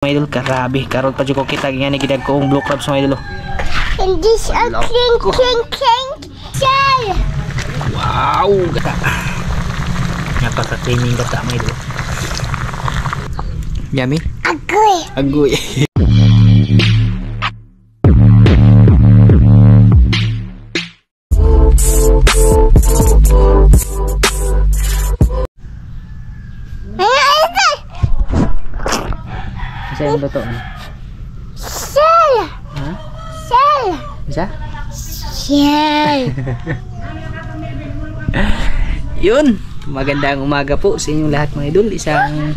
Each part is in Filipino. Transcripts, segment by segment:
Mga idol, karabi. Karon pa ko kita ganyan gidag ko blue crabs mga idol. And this a king shell. Wow, gata. Napaka-cleaning gata mga idol. Yummy? Agoy. Agoy. Saan ba ito? Shell. Ha? Shell. Isa? Shell. Yun! Magandang umaga po sa inyong lahat mga idol. Isang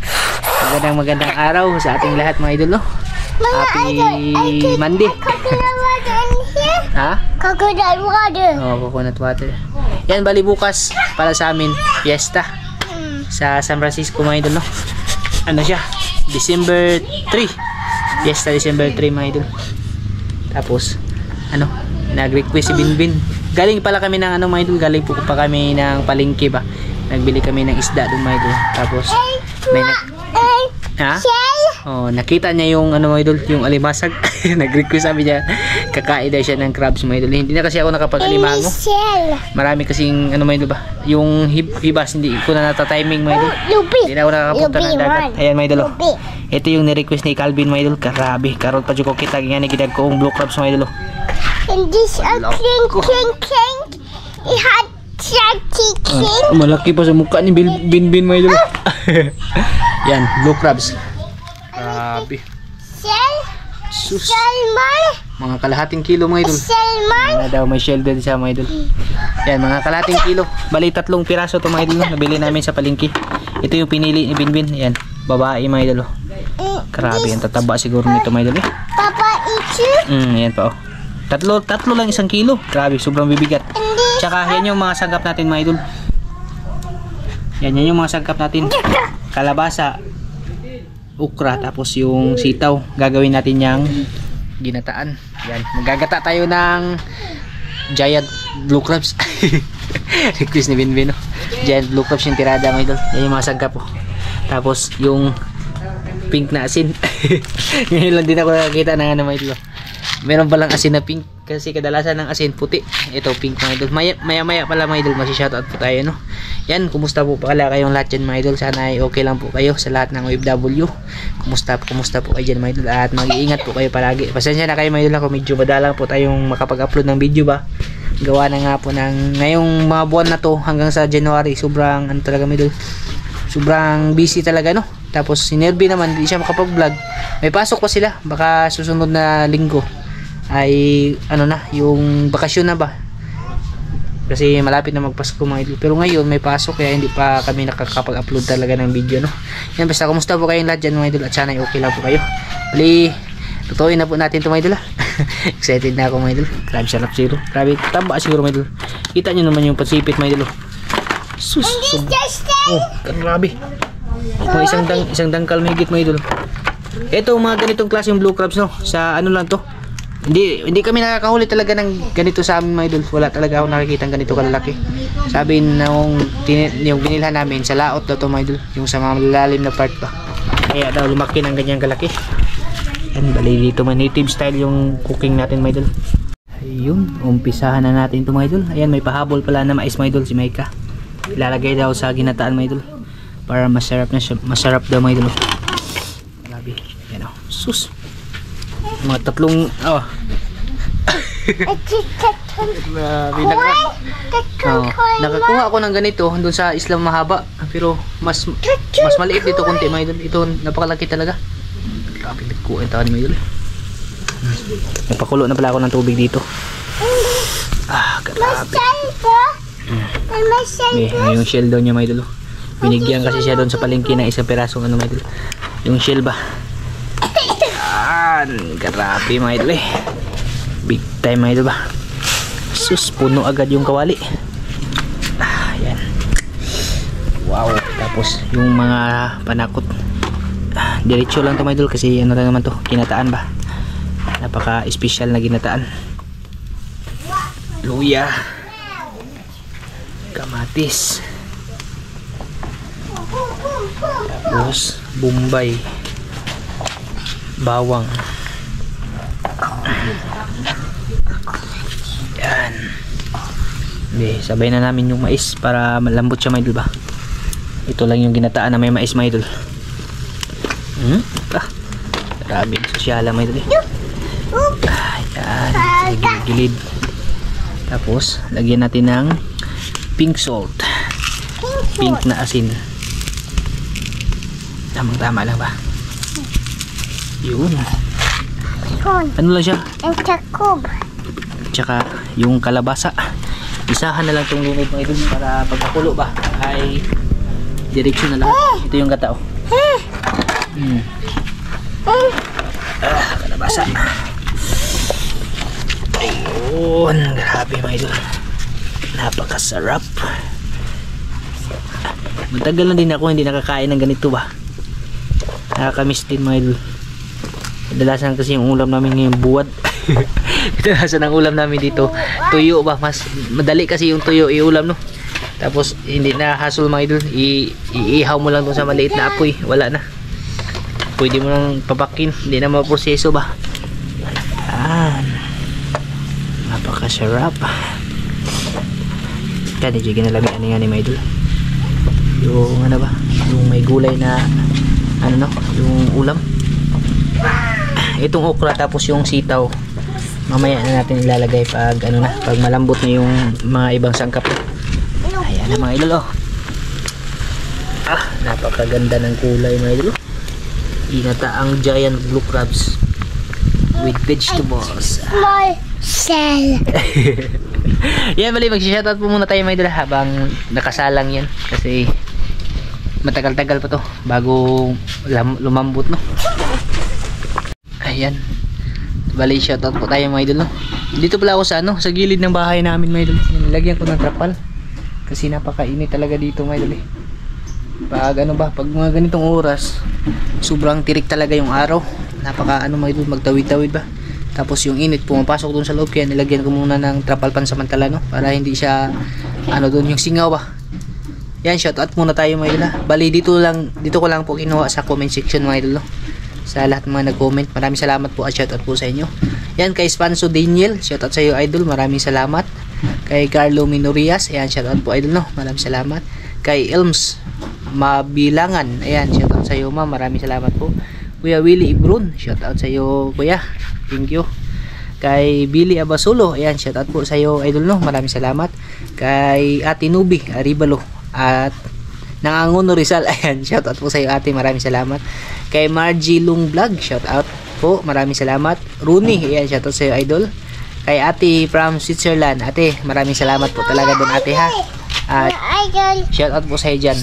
magandang araw sa ating lahat mga idol, no? Happy Monday! Coconut water in here? Ha? Coconut water. Oo, coconut water. Yan, bali bukas para sa amin, fiesta sa San Francisco mga idol, no? Ano siya? December 3. Fiesta December 3 mga idol. Tapos, ano, nag-request si Binbin. Galing pala kami ng ano mga idol, galing po pa kami ng palengke ba. Nagbili kami ng isda doon mga idol. Tapos, may ha? Oh, nakita niya yung ano mga idol, yung alimasag. Nag-request sabi niya, kakain daw siya ng crabs mga idol. Hindi na kasi ako nakapag-alimango. Marami kasing ano mga idol ba, yung hibas hindi ko na nata-timing mga idol. Hindi na ako nakakapunta ng dagat. Ayan mga idol. Ito yung ni-request ni Calvin mga idol. Karabi. Karon pa ko kita ganyan gidag ko blue crabs mga idol. And this a king. Ihat king. Malaki pa sa mukha ni Binbin mga idol. Yan, blue crabs. Grabe. Shell. Sus. Salmon. Mga kalahating kilo mga idol. Salmon. Ano daw, may shell din siya mga idol. Yan, mga kalahating kilo. Bali 3 piraso to mga idol. Nabili namin sa palengke. Ito yung pinili ni Binbin. Yan, babae mga idol. Grabe, ang tataba siguro nito mga idol. Papa Ichu. Yan pa oh. Tatlo lang 1 kilo. Grabe, sobrang bibigat. Tsaka yan yung mga sagap natin mga idol. Yan yung mga sagap natin. Kalabasa, ukra, tapos yung sitaw. Gagawin natin yung ginataan. Yan, magagata tayo ng giant blue crabs. Request ni Binbin, no? Giant blue crabs yung tirada mga idol. Yan yung mga sagap oh. Tapos yung pink na asin. Ngayon lang din ako nakakita ng ano mga idol. Meron palang asin na pink kasi kadalasan ng asin puti. Ito pink mga idol. Maya pala mga idol, masi-shoutout po tayo, no? Yan, kumusta po pala kayong lahat dyan mga idol? Sana ay okay lang po kayo sa lahat ng OFW. Kumusta po kayo dyan mga idol? At mag-iingat po kayo palagi. Pasensya na kayo mga idol ako, medyo madalang po tayong makapag-upload ng video ba. Gawa na nga po ng ngayong mga buwan na to hanggang sa January. Sobrang ano talaga mga idol, sobrang busy talaga, no? Tapos si Nerby naman hindi siya makapag-vlog. May pasok pa sila. Baka susunod na linggo ay ano na, yung bakasyon na ba, kasi malapit na magpasko mga idol. Pero ngayon may pasok kaya hindi pa kami nakakapag-upload talaga ng video, no? Yan, basta kumusta po kayong lahat dyan mga idol, at sana okay lang po kayo. Bali, tutuin na po natin ito mga idol. Excited na ako mga idol. Grabe, sarap siguro. Grabe, taba siguro mga idol. Kita nyo naman yung pansipit mga idol. Sus, oh, grabe. Mga isang dangkal mahigit mga idol. Ito mga ganitong klase yung blue crabs, no? Sa ano lang to, hindi kami nakakahuli talaga ng ganito sa amin mga idol. Wala talaga ako nakikita ng ganito kalalaki. Sabi nung yung binilhan namin sa laot daw to mga idol, yung sa mga malalim na part pa, kaya daw lumaki ng ganyang kalaki. Yan, bali dito man native style yung cooking natin mga idol. Ayun, umpisahan na natin ito mga idol. Ayan, may pahabol pala na mais mga idol si Maika. Ilalagay daw sa ginataan mga idol para masarap daw mga idol. Grabe, yan o, sus, mga tatlong nakakuha ako ng ganito doon sa Islam Mahaba, pero mas maliit dito konti mga idol. Ito napakalaki talaga. Grabe, nagkuha tayo mga idol. Napakulo na pala ako ng tubig dito. Grabe. Yung shell daw niya mga idol. Binigyan kasi siya doon sa palengke ng 1 pirasong ano mga idol, yung shell ba. Grabe mga idol eh. Big time mga idol ba. Sus, puno agad yung kawali. Yan. Wow. Tapos yung mga panakot, diretso lang to mga idol kasi ano lang naman to, ginataan ba. Napaka special na ginataan. Luya, kamatis, tapos Bombay, bawang. Yan. Okay, sabay na namin yung mais para malambot siya, mga idol ba. Ito lang yung ginataan na may mais, mga idol. Grabe yung sosyala, mga idol eh. Yan, sa gilid. Tapos lagyan natin ng pink salt, pink na asin. Tamang tama lang ba? Yun. Ano lang siya? Tsaka yung kalabasa, isahan na lang itong lunod, mga idol, para pagkakulo ba ay direksyon na lahat. Ito yung katao. Kalabasa. Ayun, grabe, mga idol, napakasarap. Matagal na din ako hindi nakakain ng ganito ba. Nakakamiss din, mga idol. Kadalasan kasi yung ulam namin ngayon buwad. Kadalasan ang ulam namin dito tuyo ba, mas madali kasi yung tuyo iulam, no. Tapos hindi na hassle, mga idol, iihaw mo lang doon sa maliit na apoy, wala na, pwede mo nang papakin, hindi na maproseso ba. Napakasarap. Kaya di ginalamian nga ni, mga idol, yung ano ba, yung may gulay na ano, no, yung ulam. Itong okra tapos yung sitaw mamaya na natin ilalagay pag ano na, pag malambot na yung mga ibang sangkap. Ayan na, mga idol, oh. Napakaganda ng kulay, mga idol. Ginataang giant blue crabs with vegetables. Small shell. Yan, bali, mag-shoutout po muna tayo, mga idol, habang nakasalang yan kasi matagal-tagal pa to bago lumambot, no. Ayan, bali, shoutout po tayo, mga idol, no. Dito pala ako sa ano, sa gilid ng bahay namin, mga idol. Nilagyan ko ng trapal kasi napakainit talaga dito, mga idol, eh. Pag ano ba, pag mga ganitong oras sobrang tirik talaga yung araw, napaka ano, mga idol, magtawid-tawid ba. Tapos yung init pumapasok dun sa loob, kaya nilagyan ko muna ng trapal pansamantala, no, para hindi siya ano dun yung singaw ba. Yan, shoutout muna tayo, mga idol, ha. Bali, dito ko lang po kinuha sa comment section, mga idol, no. Sa lahat ng mga nag-comment, maraming salamat po at shoutout po sa inyo. Yan, kay Spanso Daniel, shoutout sa iyo, idol, maraming salamat. Kay Carlo Minorias, ayan, shoutout po, idol, no, maraming salamat. Kay Elms Mabilangan, ayan, shoutout sa iyo, ma'am, maraming salamat po. Kuya Willie Ibrun, shoutout sa iyo, kuya, thank you. Kay Billy Abasulo, ayan, shoutout po sa iyo, idol, no, maraming salamat. Kay Ate Nubi Aribalo at Nangangono Rizal, ayan, shoutout po sa iyo, ate, maraming salamat. Kay Margie Lung Vlog, shoutout po, maraming salamat. Rooney, ayan, shoutout sa iyo, idol. Kay ate from Switzerland, ate, maraming salamat po talaga doon, ate, ha. At shoutout po sa iyo dyan.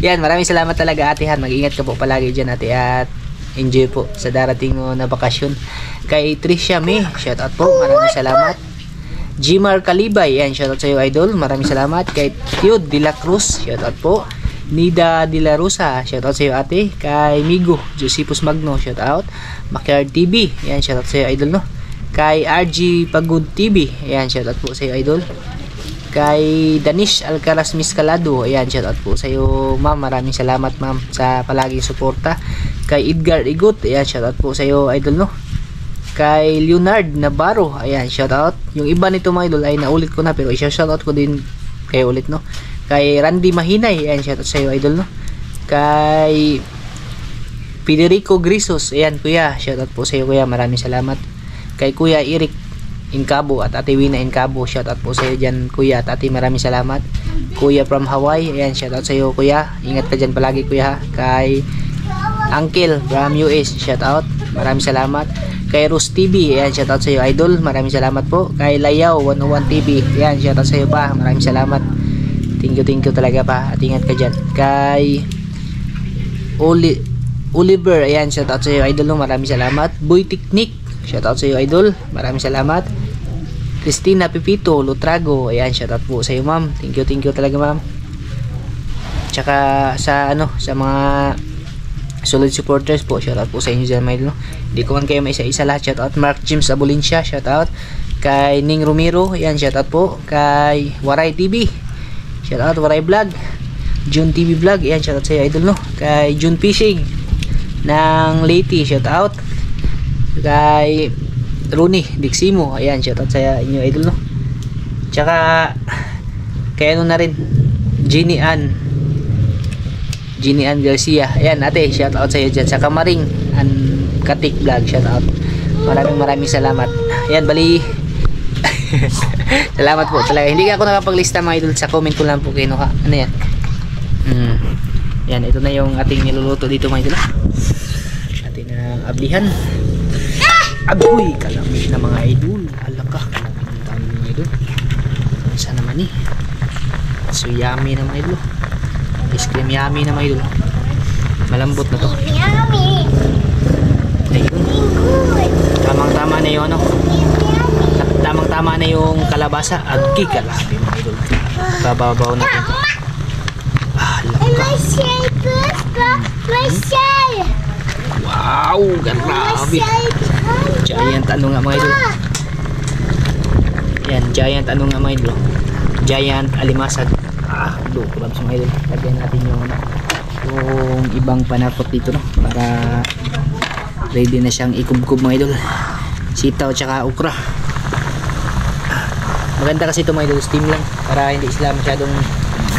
Yan, maraming salamat talaga, ate, ha. Mag-ingat ka po palagi dyan, ate, at enjoy po sa darating mo na bakasyon. Kay Tricia May, shoutout po, maraming salamat. Jimar Kalibay, yan, shoutout sa iyo, idol, maraming salamat. Kay Tiod de la Cruz, shoutout po. Nida de la Rosa, shoutout sa iyo, ate. Kay Migo Josepus Magno, shoutout. Makyard TV, yan, shoutout sa iyo, idol, no. Kay RG Pagod TV, yan, shoutout po sa iyo, idol. Kay Danish Alcaraz Miscalado, ayan, shoutout po sa iyo, ma'am, maraming salamat, ma'am, sa palaging suporta. Kay Edgar Igot, ayan, shoutout po sa iyo, idol, no. Kay Leonard Navarro, ayan, shoutout. Yung iba nito, mga idol, ay naulit ko na, pero i-shoutout ko din kayo ulit, no. Kay Randy Mahinay, ayan, shoutout sa iyo, idol, no. Kay Federico Grisos, ayan, kuya, shoutout po sa iyo, kuya, maraming salamat. Kay Kuya Eric Incabo at Ate Wina Incabo, shoutout po sa iyo dyan, kuya at ate, maraming salamat. Kuya from Hawaii, ayan, shoutout sa iyo, kuya, ingat ka dyan palagi, kuya, ha. Kay Uncle from US, shoutout, maraming salamat. Kay Rose TV, ayan, shoutout sa iyo, idol, maraming salamat po. Kay Layaw 101 TV, ayan, shoutout sa iyo, pa, maraming salamat. Thank you talaga, pa, at ingat ka dyan. Kay Oliver, ayan, shoutout sa iyo, idol, maraming salamat. Boy Technique, shoutout sa iyo, idol, maraming salamat. Christina Pipito Lutrago, ayan, shoutout po sa iyo, ma'am, thank you talaga, ma'am. Tsaka sa ano, sa mga solid supporters po, shoutout po sa inyo dyan, mga idol, no? Hindi ko man kayo may isa-isa lahat, shoutout. Mark James Abolincia, shoutout. Kay Ning Romero, ayan, shoutout po. Kay Waray TV, shoutout, Waray Vlog. June TV Vlog, ayan, shoutout sa iyo, idol, no. Kay June Fishing, ng Leyte, shout out. Kay Rooney Diximo, ayan, shout out sa inyo idol, no. Tsaka kay ano na rin, Jeannie Ann Garcia, ayan ate, shout out sa iyo dyan. Tsaka Maring Katik Vlog, shout out. Maraming salamat. Ayan, bali salamat po talaga. Hindi ako nakapaglista mga idol, sa comment ko lang po kayo, ano yan. Yan, ito na yung ating niluluto dito mga idol. Ating ablihan. Agoy, kalami na mga idol. Alaka, kalami ng dami mga idol. Saan naman so yummy na mga idol. Ice cream yummy na mga idol. Malambot na to. Yummy. Ayun. Tamang-tama na yung ano. Tamang-tama na yung kalabasa. Agi, kalami mga idol. Bababaw natin to. My shell, my shell. Wow, grabe. Giant ano nga mga idol. Yan, giant ano nga mga idol. Giant alimasag. Do, kurang sa mga idol. Lagyan natin yung ibang panakot dito, no, para ready na siyang ikubkub mga idol. Sitaw tsaka okra. Maganda kasi ito mga idol, steam lang para hindi sila masyadong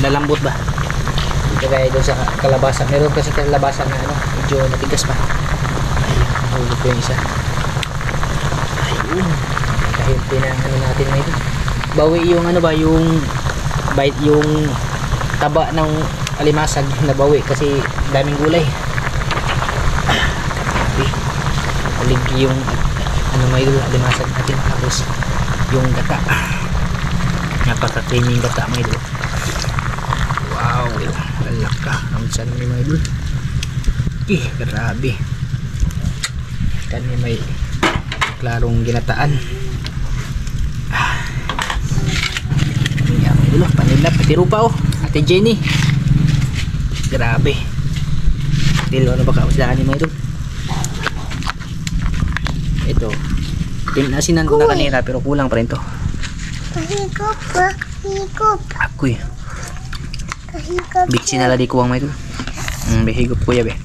nalambot ba. Ito kaya doon sa kalabasa. Meron kasi kalabasa na ano, medyo matigas pa. Ayun, nahulog ko yung isa. Ayun, kahit pinahano natin mga idol. Bawi yung ano ba, yung bite, yung taba ng alimasag na bawi kasi daming gulay. Aligi yung ano mga idol, alimasag natin. Tapos yung gata, napaka-creamy yung gata mga idol. Wow, alaka. Ang sana may mga idol. Grabe. Kanya may klarong ginataan. Yan mga idol, panila, pati rupa oh. Ate Jenny. Grabe. Dilo, ano ba kausdaan ni mga idol? Ito. Nasinan ko na kanina pero kulang pa rin to. Kahigop ba? Higop. Akoy. Kahigop. Bitsi na ladi ko ang may idol. Behigop ko ya be.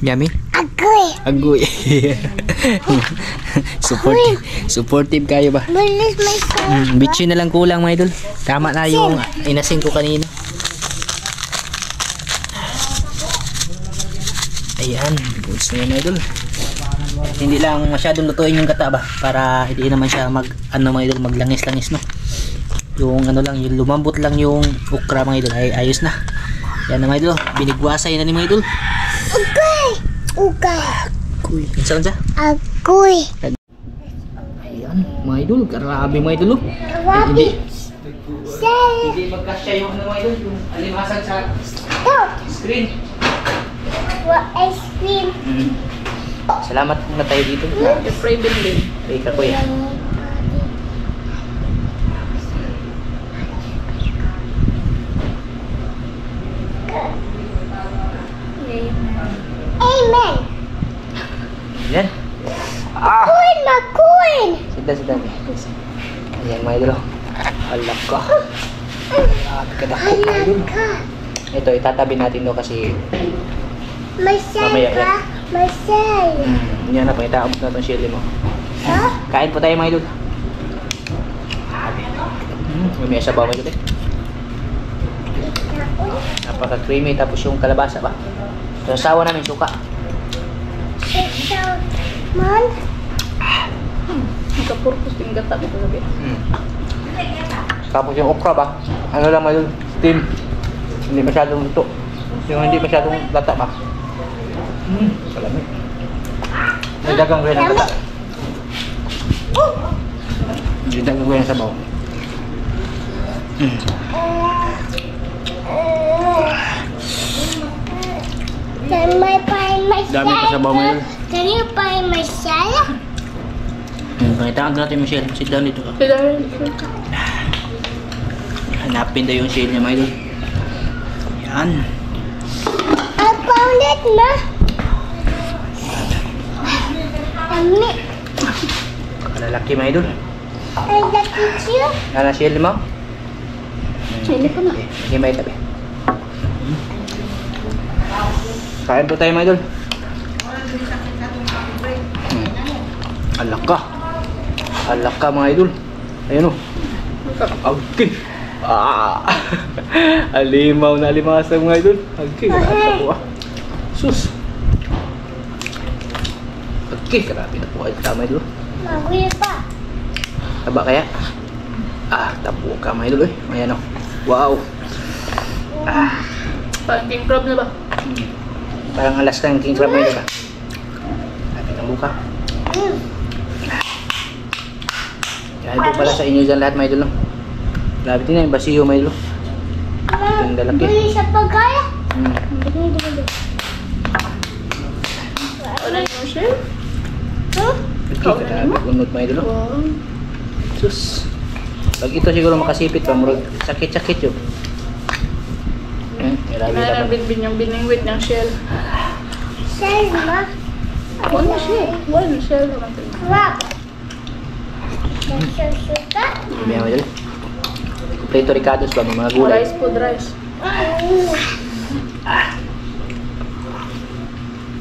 Yummy? Agoy. Agoy. Supportive kayo ba? Bilis may shell. Bitsi na lang kulang mga idol. Tama na yung inasin ko kanina. Ayan, goods na yun mga idol. Hindi lang masyadong lutuin yung gata ba, para hindi naman siya mga idol, maglangis-langis, no. Yung ano lang, yung lumambot lang yung okra mga idol, ay ayos na. Yan na mga idol, binigwasay na ni mga idol. Agoy. Ugay. Agoy, pinsan siya. Agoy. Ayan mga idol, grabe mga idol. Grabe. Shell. Hindi magkasya yung ano mga idol, yung alimasag sa Stop. screen. What ice cream? Salamat na tayo dito. Spray din. Kay Kakuya. Amen. Yan. Coin na coin. Sida. Ayan mga idol. Alak ka. Kadakot mga idol. Ito, itatabi natin do kasi May shell mamaya ka? May shell. yan na, pangitaabot na itong chili mo. Ha? Kain po tayo mga idol. May sabaw mga idol eh. Napaka-creamy, tapos yung kalabasa ba. So, sawa namin suka. Ikaw, man? Kapurpos yung gata dito sabi. Tapos yung okra ba, ano lang mga idol, steam. Hindi masyadong luto. Yung hindi masyadong lata ba. Salamit. May dagang gawin ng gata. May dagang gawin ng sabaw. Can I find my shell? Dami pa sabaw mo yun. Can you find my shell? Pangitaan natin yung shell. Sit down dito ka. Hanapin daw yung shell niya mga idol. Yan. I found it, ma. Ami. Kalalaki mga idol. I got tissue. Nana shell mo? Chili ko na. Hindi may tabi. Kain po tayo mga idol. Alak ka. Alak ka mga idol. Ayun o. Okay. Alimaw na alimasag mga idol. Okay. Grabe po Sus. Okay. Grabe na po kayo. Tama idol. Maguya pa. Taba kaya? Tapo ka mga idol. Ayan o. Wow. Parang king crab na ba? Parang alas ng king crab mga idol ka. Lapit ang buka. Yan po pala sa inyo dyan lahat mga idol. Lapit din na yung basiyo mga idol. Yung lalaki. Bili sa pagkaya. Wala yung shell? Huh? Okay, grabe unod mga idol. Wow. Sus. Pag ito siguro makasipit pa, murag sakit-sakit yun. Grabe Kaya naman. binbin yung biningwit ng shell. Shell, ma. Wala shell. Wala shell naman. Crab. Nagsusuka. Sabi mga idol. Prito ricados ba? May mga gulay. Rice food rice.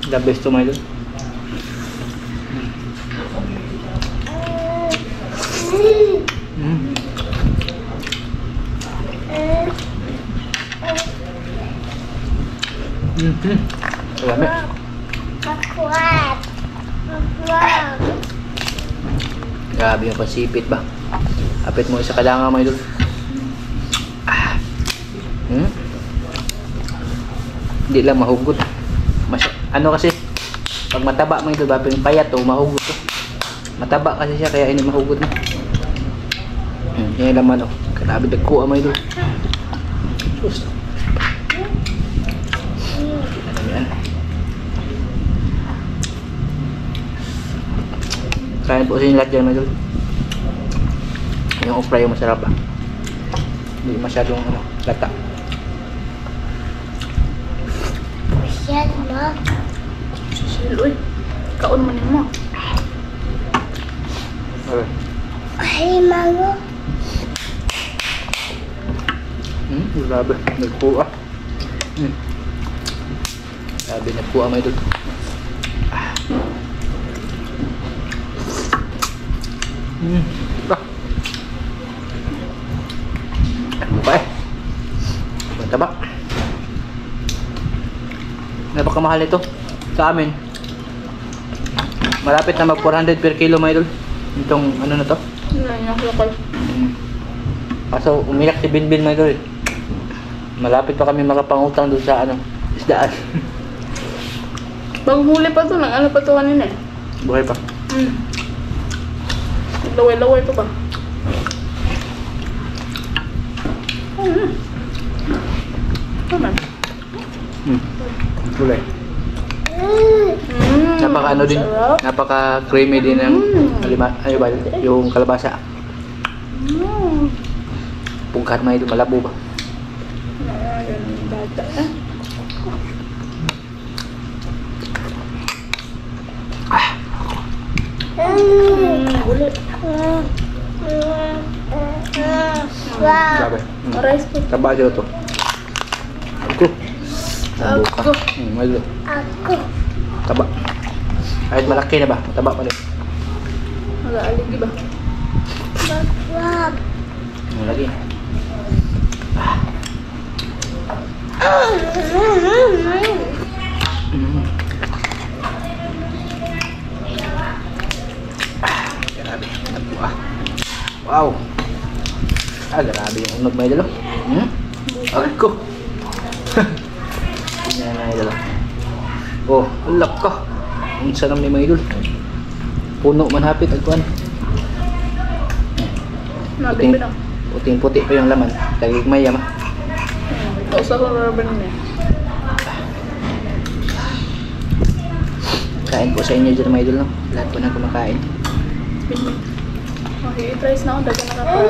The best to mga idol. Marami. Crab. Crab. Grabe yung pasipit ba? Apit mo isa kadanga mga idol. Hindi lang mahugot. Ano kasi, pag mataba mga idol ba, pag payat o mahugot to. Mataba kasi siya kaya hindi mahugot na. Yan yung laman o. Grabe dagkuha mga idol. Sus. Yan. Kain po sa inyo lahat dyan mga idol. Yung okra yung masarap ba. Hindi masyadong lata. Shell, ma. Shell, uy. Kaon mo mo. Okay. Ay, mango. Grabe. Nagpuha. Grabe nagpuha mga idol. Buka eh. Mataba. Napakamahal ito sa amin. Malapit na mag 400 per kilo mga idol. Itong ano na to. Yan yung lokal. Kaso umiyak si Binbin mga idol. Malapit pa kami makapangutang doon sa ano, isdaan. Panghuli pa to, ng ano pa to kanina eh. Buhay pa. Laway-laway pa ba? Ano? Gulay. Napaka ano din, sarap. napaka creamy din ng ano ba, yung kalabasa. Pugkat mga idol, malabo ba? Ayan, bata eh. Ulit. Wow. Grabe. Rice po. Taba siya to. Ako. Ako. Malo. Ako. Taba. Kahit malaki na ba? Taba pa rin. Mag-aaligi ba? Crab. Lagi. Grabe. Wow. Grabe yung unog may dalo. Ako. Yan na idol. Oh, ulak ka. Ang sanam ni mga idol. Puno man hapit agkuan. Nabing ba na? Puting-puti pa yung laman. Lagi mayam. Kausa ko rubber na eh. Kain po sa inyo dyan mga idol, no? Lahat po na kumakain. Okay, i-tries na ako. Daga nakapag.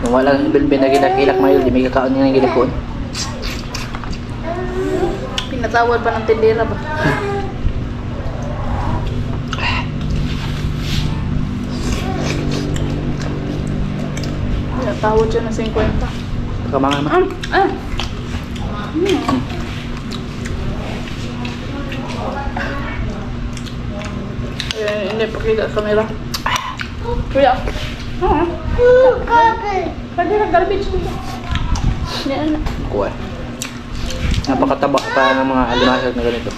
Kung wala kang bilbin na gilak-gilak mga idol, di may kakaon nga ng gilakon. Pinatawad pa ng tindera ba? Tawad siya ng 50. Kamanga ma. Hindi pakita sa camera. Kuya. Pwede na garbage dito. Yan. Kuha. Napakataba pa ng mga alimasag na ganito.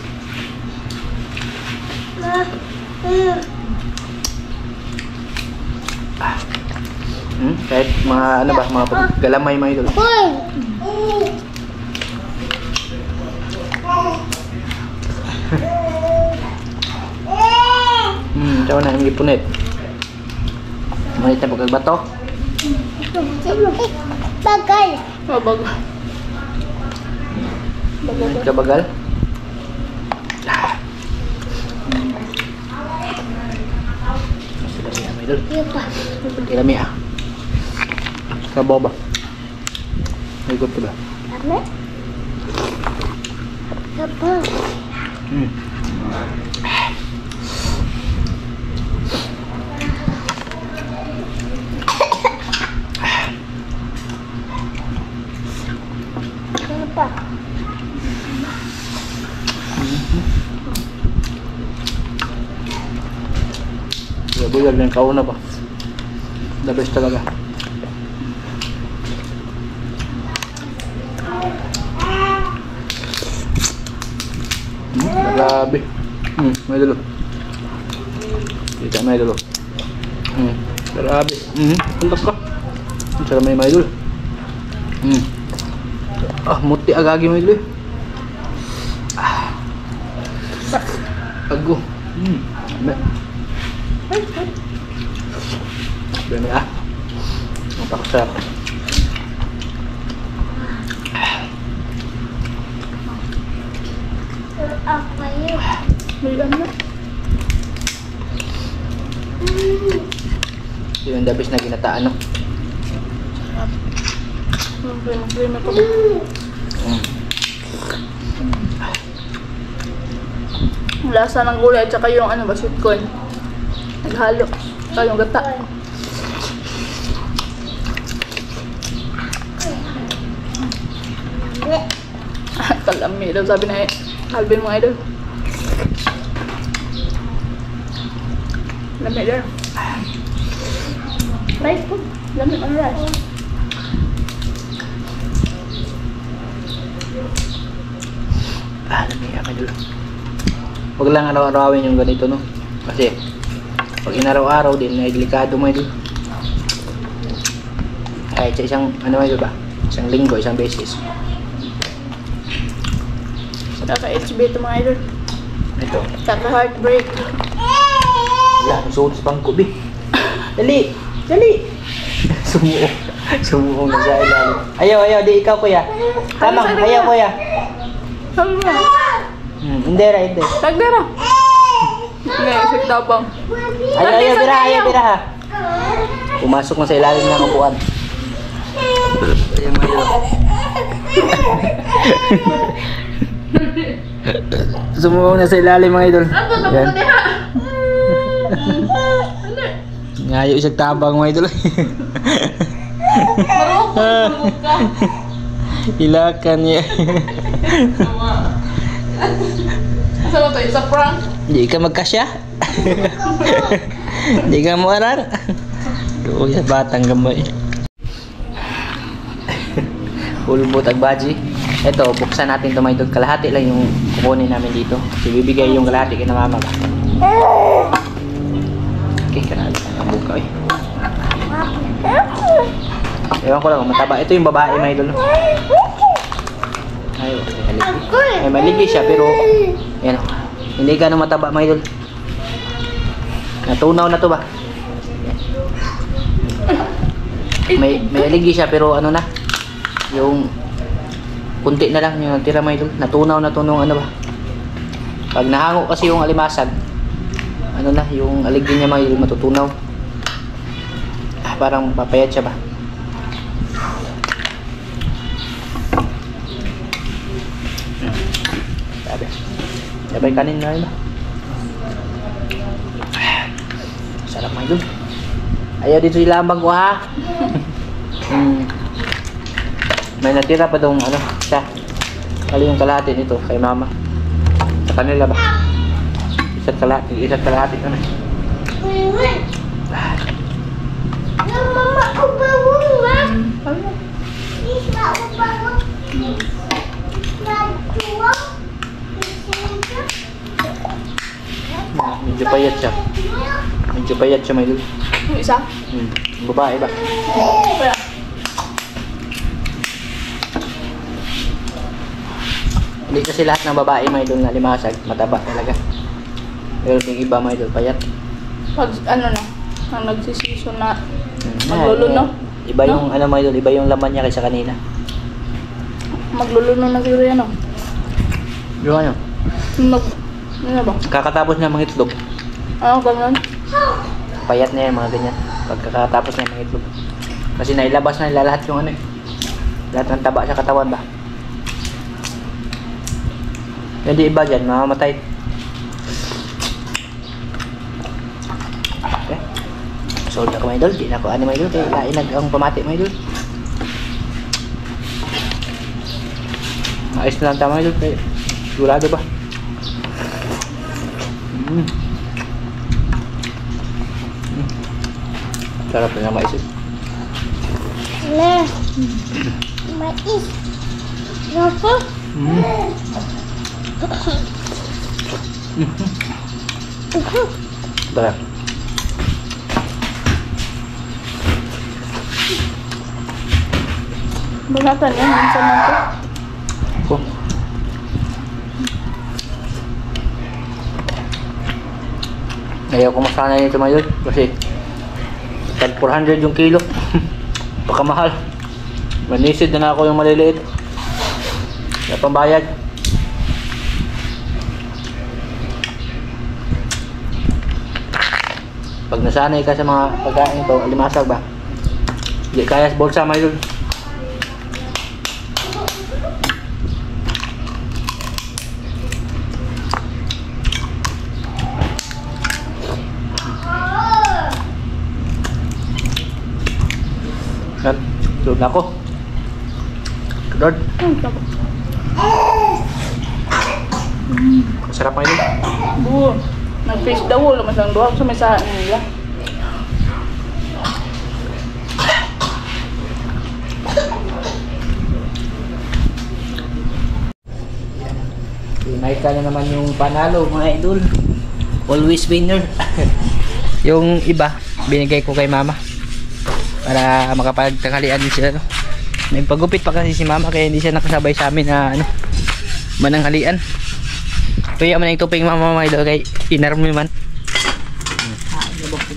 Kahit mga ano ba, mga galamay mga idol. Tawa na yung ipunit. Manit na pagkagbato. Bagay. Bago. Manit ka bagal. Mas lami mga idol. Lami ah. Sabaw ba? Ikot ka ba? Kami? Kapag. Apa? Bulag ng kauna pa. The best talaga. Grabe. May dulo. Kita may dulo. Grabe. Puntas ka. Sarap may dulo. Muti agagi mo dulo. Ago. Dami ah. Napakasarap. Apa yun? May ano? Yung dabis na ginataan, no? Mag-cream ito. Lasa ng gulay at saka yung ano ba, sweet corn. Naghalo. Saka yung gata. Kalami daw sabi na Alvin mga idol. Lami daw. Rice po. Lami ang rice. Lami ang idol. Huwag lang araw-arawin yung ganito, no? Kasi pag inaraw-araw din ay delikado mo idol. Kahit sa isang ano idol ba? Isang linggo, isang beses. Kaka-HB ito mga idol. Ito. Kaka-heartbreak. Wala, nasuot sa bangko, bi. Dali! Dali! Sumuo. Sumuo na sa ilalim. Ayaw, di ikaw kuya. Tamang, ayaw kuya. Sabi mo. Hindi ra, hindi. Tagdara. Ngayon, isip tabang. Ayaw, bira ha. Pumasok mo sa ilalim ng upuan. Ayaw, Sumuo na sa ilalim mga idol. Yan. Ngayon isang tabang mga idol. Hilakan niya. Asa ba ito? Isa prank? Hindi ka magkasya. Hindi ka mo arar. Doon yung batang gamay. Pulbot at baji. Ito, buksan natin ito mga idol. Kalahati lang yung kukunin namin dito. Ibibigay yung kalahati kay na mama ba? Okay, karami na buka eh. Ewan ko lang kung mataba. Ito yung babae mga idol. Ay, haligi. Ay, maligi siya pero yan o. Hindi ganun mataba mga idol. Natunaw na to ba? May aligi siya pero ano na. Yung kunti na lang yung tira mga idol. Natunaw na to nung ano ba. Pag nahango kasi yung alimasag, ano na, yung aligi niya mga idol matutunaw. Parang papayat siya ba. Sabay kanin na rin ba? Sarap mga idol. Ayaw dito ilambang ko ha. May natira pa daw ano, siya. Kali yung kalahati nito kay mama. Sa kanila ba? Isa't kalahati ano. Mama, ubawang ma. Ano? Isla, ubawang. Nagtuwang. Medyo payat siya. Medyo payat siya may idol. Yung isa? Babae ba? Kaya. Hindi kasi lahat ng babae may idol na limasag, mataba talaga. Pero yung iba may idol payat. Pag ano na, ang nagsisison na magluluno. Iba yung ano may idol, iba yung laman niya kaysa kanina. Magluluno na siguro yan, oh. Yung ano? Ano ba? Kakatapos niya mga itlog. Ano, ganun? Payat na yan mga ganyan. Pagkakatapos na yung mga itlog. Kasi nailabas na nila lahat yung ano eh. Lahat ng taba sa katawan ba? Hindi iba dyan, mamamatay. Okay. Sold ako mga idol. Di na ako ano mga idol. Kaya lainag ang pamati mga idol. Ayos na lang tama mga idol. Kaya sigurado ba? Sarap na yung mais. Le. Mais. Apa? Sarap. Banatan yan, minsan lang to. Ko. Ayaw ko masanay nito ngayon kasi tag 400 yung kilo. Pagkamahal. Manisid na ako yung maliliit. Kaya pambayad. Pag nasanay ka sa mga pagkain ito, alimasag ba? Hindi kaya sa bulsa may yun. Yan, tulog na ako. Lord, masarap mga yun. Oo. Nag-face daw, lumas lang doon sa mesa nila. Nakita na naman yung panalo mga idol. Always winner. Yung iba, binigay ko kay mama. Para makapagtanghalian din sila. No? May pagupit pa kasi si mama kaya hindi siya nakasabay sa amin na ano, mananghalian. Tuya man yung tuping mama mga idol kay inarm man.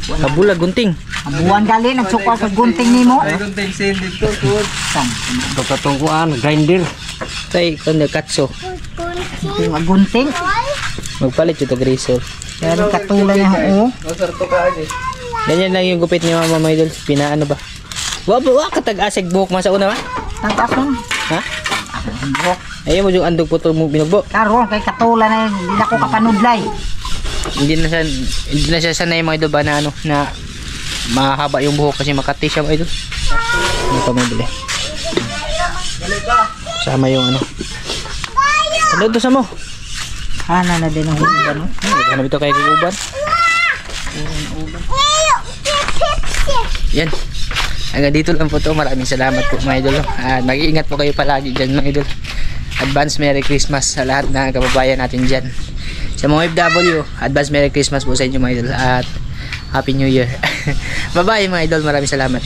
Kabulag gunting. Buwan gali nagsukal sa gunting nimo. Ay gunting sin dito tungod. Katungkuan grinder. Tay kundi katso. Yung gunting. Magpalit yung tagrisol. Pero katulad niya oo. Masarto ka agi. Ganyan lang yung gupit ni mama mga idol. Pinaano ba? Wa katag-asig buhok man sa una ba? Tagtason. Ha? Ayaw mo yung andog putol mo binugbo. Karon kay katulad na hindi na ko kapanudlay. Hindi na siya sanay mga idol ba na ano na mahaba yung buhok kasi makati siya mga idol. Ano pa may bili? Sama yung ano. Ano to sa mo? Hana na din ang uban no. Ano ito kay kuban? Yan. Hanggang dito lang po to. Maraming salamat po mga idol. At mag-iingat po kayo palagi dyan mga idol. Advance Merry Christmas sa lahat na kababayan natin dyan. Sa mga FW, Advance Merry Christmas po sa inyo mga idol. At Happy New Year. Bye bye mga idol. Maraming salamat.